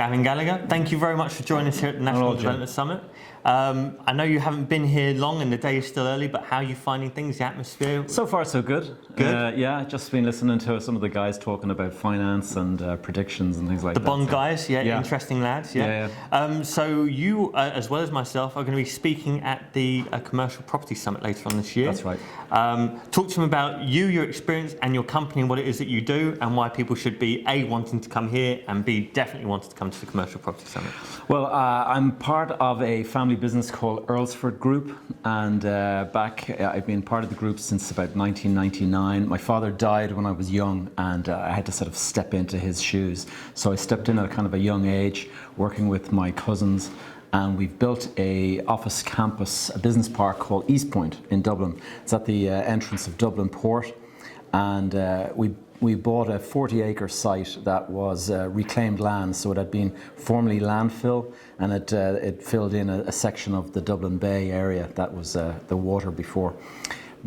Gavin Gallagher, thank you very much for joining us here at the National Development Summit. I know you haven't been here long and the day is still early, but how are you finding things, the atmosphere? So far so good. Good? Yeah, just been listening to some of the guys talking about finance and predictions and things like that. The bond guys, yeah, interesting lads, yeah. So you, as well as myself, are going to be speaking at the Commercial Property Summit later on this year. That's right. Talk to them about you, your experience and your company and what it is that you do and why people should be A, wanting to come here and B, definitely wanting to come to the Commercial Property Summit. Well, I'm part of a family business called Earlsfort Group, and I've been part of the group since about 1999. My father died when I was young, and I had to sort of step into his shoes. So I stepped in at kind of a young age, working with my cousins, and we've built a office campus, a business park called EastPoint in Dublin. It's at the entrance of Dublin Port, and we bought a 40-acre site that was reclaimed land, so it had been formerly landfill, and it filled in a section of the Dublin Bay area that was the water before.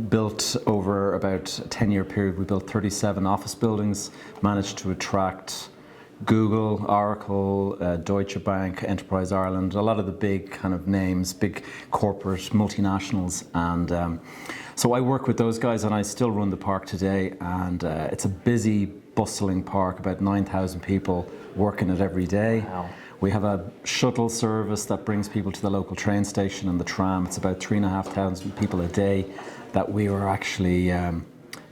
Built over about a 10-year period, we built 37 office buildings, managed to attract Google, Oracle, Deutsche Bank, Enterprise Ireland, a lot of the big kind of names, big corporate multinationals, and so I work with those guys, and I still run the park today, and it's a busy, bustling park, about 9,000 people working it every day. Wow. We have a shuttle service that brings people to the local train station and the tram. It's about 3,500 people a day that we are actually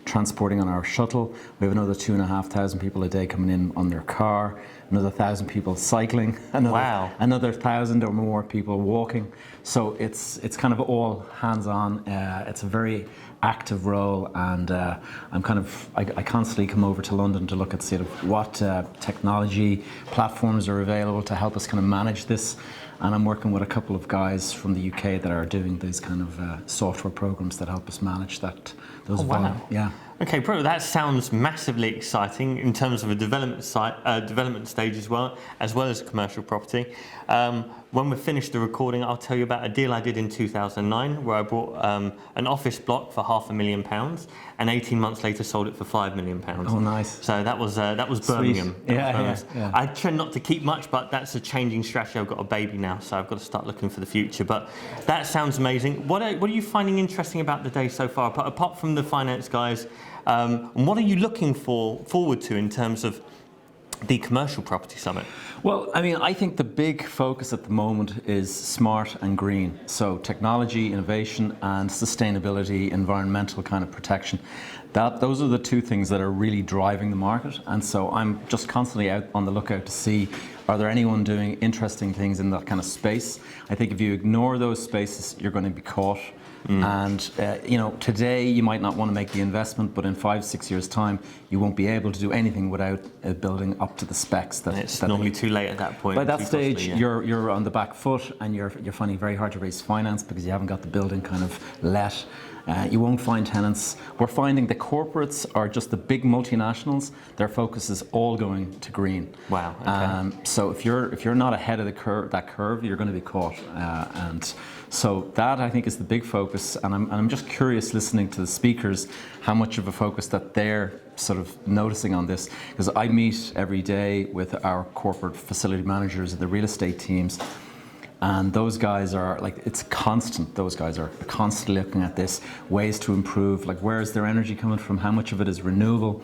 transporting on our shuttle. We have another 2,500 people a day coming in on their car, another 1,000 people cycling, another 1,000 or more people walking. So it's kind of all hands-on. It's a very active role, and I constantly come over to London to look at sort of what technology platforms are available to help us kind of manage this. And I'm working with a couple of guys from the UK that are doing these kind of software programs that help us manage that. Oh, wow. Yeah. Okay, bro, that sounds massively exciting in terms of a development stage as well as commercial property. When we finish the recording, I'll tell you about a deal I did in 2009 where I bought an office block for £500,000 and 18 months later sold it for £5 million. Oh, nice. So that was Birmingham. Yeah. I tend not to keep much, but that's a changing strategy. I've got a baby now, so I've got to start looking for the future. But that sounds amazing. What are you finding interesting about the day so far, apart from the finance guys? And what are you looking forward to in terms of the Commercial Property Summit? Well, I mean, I think the big focus at the moment is smart and green. So technology, innovation, and sustainability, environmental kind of protection. Those are the two things that are really driving the market. And so I'm just constantly out on the lookout to see, are there anyone doing interesting things in that kind of space? I think if you ignore those spaces, you're going to be caught. And today you might not want to make the investment, but in 5-6 years' time, you won't be able to do anything without a building up to the specs. That it's normally too late at that point. By that stage, you're on the back foot, and you're finding it very hard to raise finance because you haven't got the building kind of let. You won't find tenants. We're finding the corporates are just the big multinationals. Their focus is all going to green. Wow. Okay. So if you're not ahead of that curve, you're going to be caught. And so that, I think, is the big focus. And I'm just curious, listening to the speakers, how much of a focus that they're sort of noticing on this, because I meet every day with our corporate facility managers and the real estate teams. And those guys are like, it's constant. Those guys are constantly looking at this, ways to improve, like where is their energy coming from, how much of it is renewable,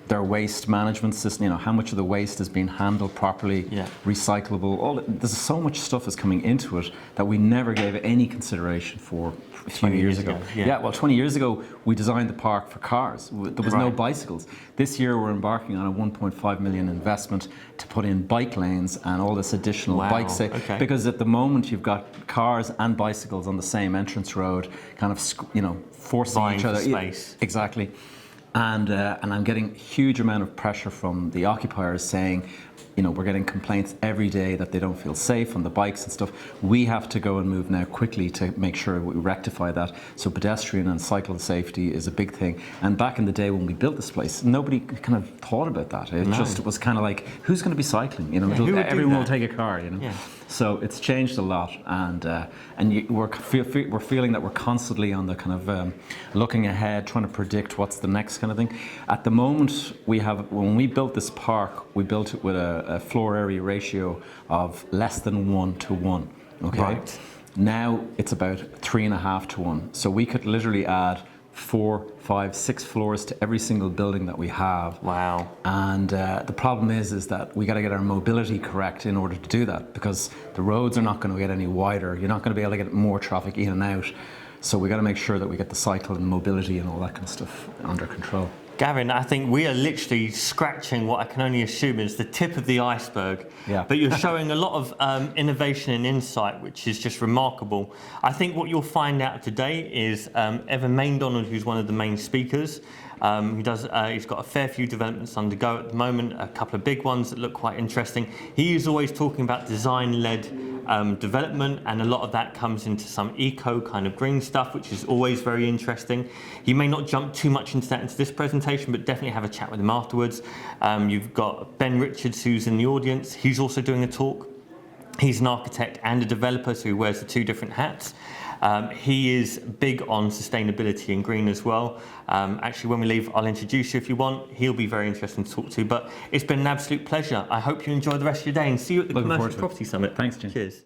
their waste management system, how much of the waste is being handled properly, recyclable. There's so much stuff is coming into it that we never gave any consideration for 20 years ago. Well, 20 years ago, we designed the park for cars. There was no bicycles. This year, we're embarking on a 1.5 million investment to put in bike lanes and all this additional bike safety. Okay. Because at the moment, you've got cars and bicycles on the same entrance road, kind of, forcing each other. Space. Exactly. And I'm getting a huge amount of pressure from the occupiers saying, we're getting complaints every day that they don't feel safe on the bikes and stuff. We have to go and move now quickly to make sure we rectify that. So pedestrian and cycle safety is a big thing. And back in the day when we built this place, nobody kind of thought about that. It just was kind of like, who's going to be cycling? Everyone will take a car. So it's changed a lot, and we're feeling that we're constantly on the kind of looking ahead, trying to predict what's the next kind of thing. At the moment, when we built this park, we built it with a floor area ratio of less than 1 to 1. Okay. Right. Now it's about 3.5 to 1. So we could literally add 4, 5, 6 floors to every single building that we have. Wow. And the problem is that we got to get our mobility correct in order to do that, because the roads are not going to get any wider. You're not going to be able to get more traffic in and out. So we got to make sure that we get the cycle and mobility and all that kind of stuff under control. Gavin, I think we are literally scratching what I can only assume is the tip of the iceberg. Yeah. But you're showing a lot of innovation and insight, which is just remarkable. I think what you'll find out today is Evan Maindonald, who's one of the main speakers. He's got a fair few developments on the go at the moment, a couple of big ones that look quite interesting. He is always talking about design-led development, and a lot of that comes into some eco kind of green stuff, which is always very interesting. He may not jump too much into this presentation, but definitely have a chat with him afterwards. You've got Ben Richards, who's in the audience. He's also doing a talk. He's an architect and a developer, so he wears the 2 different hats. He is big on sustainability and green as well. Actually, when we leave, I'll introduce you if you want. He'll be very interesting to talk to. But it's been an absolute pleasure. I hope you enjoy the rest of your day, and see you at the Looking Commercial forward to it. Property Summit. Thanks, Jim. Cheers.